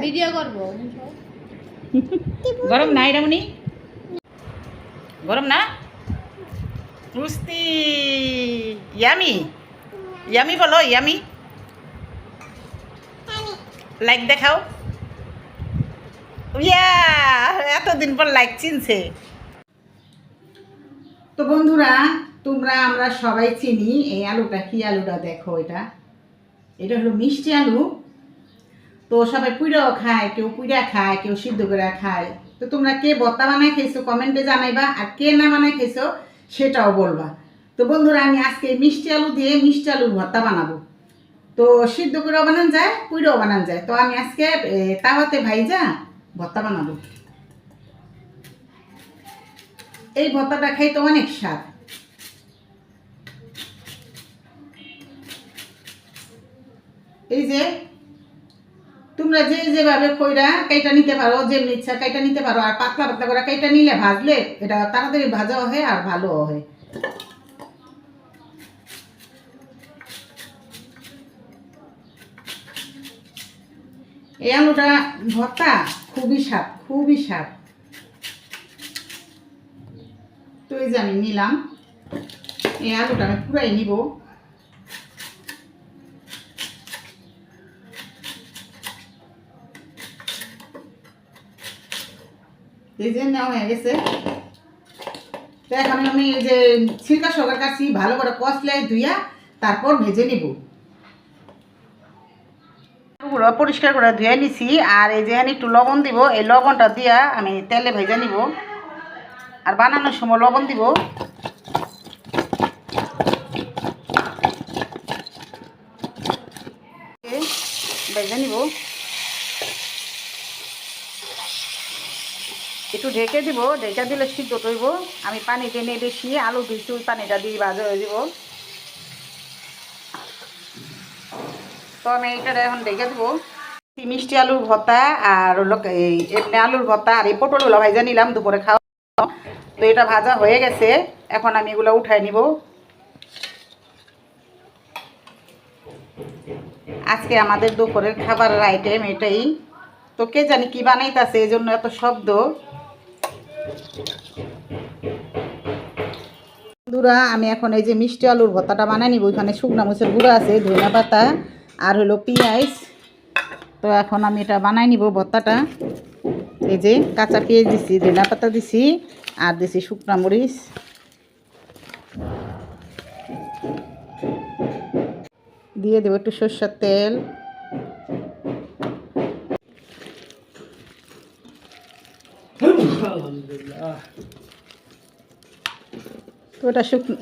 video করব গরম না এরামনি গরম না পুষ্টি ইয়ামি ইয়ামি বলো ইয়ামি লাইক দেখাও ইয়া এতদিন পর লাইক চিনছে তো বন্ধুরা তোমরা আমরা সবাই চিনি এই আলুটা কি আলুটা দেখো এটা হলো মিষ্টি আলু তো সবাই পুইরাও খায় কেউ পুইরা খায় কেউ সিদ্ধ করে খায় তো তোমরা কে ভর্তা বানায় খেয়েছো কমেন্টে জানাইবা আর কে না বানায় খেয়েছো সেটাও বলবা তো বন্ধুরা আমি আজকে মিষ্টি আলু দিয়ে মিষ্টি আলুর ভর্তা বানাবো তো সিদ্ধ করেও বানান যায় পুইরাও বানান যায় তো আমি আজকে তাওয়াতে ভাইজা ভর্তা বানাবো এই ভর্তাটা খাইতে অনেক স্বাদ এই যে তোমরা যে যেভাবে কইরা কাইটা নিতে পারো যেমনি ইচ্ছা কাইটা নিতে পারো আর পাতলা পাতলা করে কাইটা নিলে ভাজলে এটা তাড়াতাড়ি ভাজাও হয় আর ভালোও হয় এই আলুটা ভর্তা খুবই স্বাদ তো এই যে আমি নিলাম এই আলুটা আমি পুরাই নিব এই যে নেওয়া হয়ে গেছে তো এখন আমি এই যে ছিলকা সরকার কাছি ভালো করে কষলে ধুইয়া তারপর ভেজে নিব আলুগুলো পরিষ্কার করে ধুয়ে নিছি আর এই যে একটু লবণ দিব এই লবণটা দিয়া আমি তেলে ভেজে নিব আর বানানোর সময় লবণ দিব ভেজে নিব একটু ঢেকে দিব ঢেকে দিলে সিদ্ধ করব আমি পানি টেনে বেশি আলু দিচ্ছি ওই পানিটা দিয়ে ভাজা হয়ে দিব তো আমি এইটা এখন ঢেকে দেবো মিষ্টি আলুর ভর্তা আর এই এমনি আলুর ভর্তা আর এই পটলগুলো ভাজা নিলাম দুপুরে খাওয়া তো এটা ভাজা হয়ে গেছে এখন আমি এগুলো উঠাই নিব আজকে আমাদের দুপুরের খাবারের আইটেম এটাই তো কে জানি কি বানাইতেছে এই জন্য এত শব্দ বন্ধুরা আমি এখন এই যে মিষ্টি আলুর ভর্তাটা বানাই নিব ওইখানে শুকনা মরিচের গুঁড়ো আছে ধনিয়া পাতা আর হলো পেঁয়াজ তো এখন আমি এটা বানাই নিব ভর্তাটা এই যে কাঁচা পেঁয়াজ দিছি ধনিয়া পাতা দিছি আর দিছি শুকনা মরিচ দিয়ে দেবো একটু সরষের তেল তো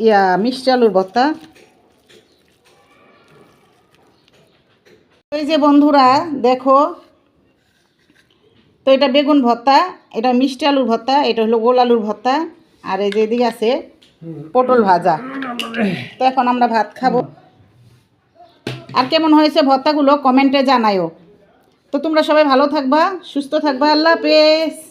এটা মিষ্টি আলুর ভর্তা এই যে বন্ধুরা দেখো তো এটা বেগুন ভর্তা এটা মিষ্টি আলুর ভর্তা এটা হলো গোল আলুর ভর্তা আর এই যে এদিকে আছে পটল ভাজা তো এখন আমরা ভাত খাবো আর কেমন হয়েছে ভর্তাগুলো কমেন্টে জানাইও তো তোমরা সবাই ভালো থাকবা সুস্থ থাকবা আল্লাহ হাফেজ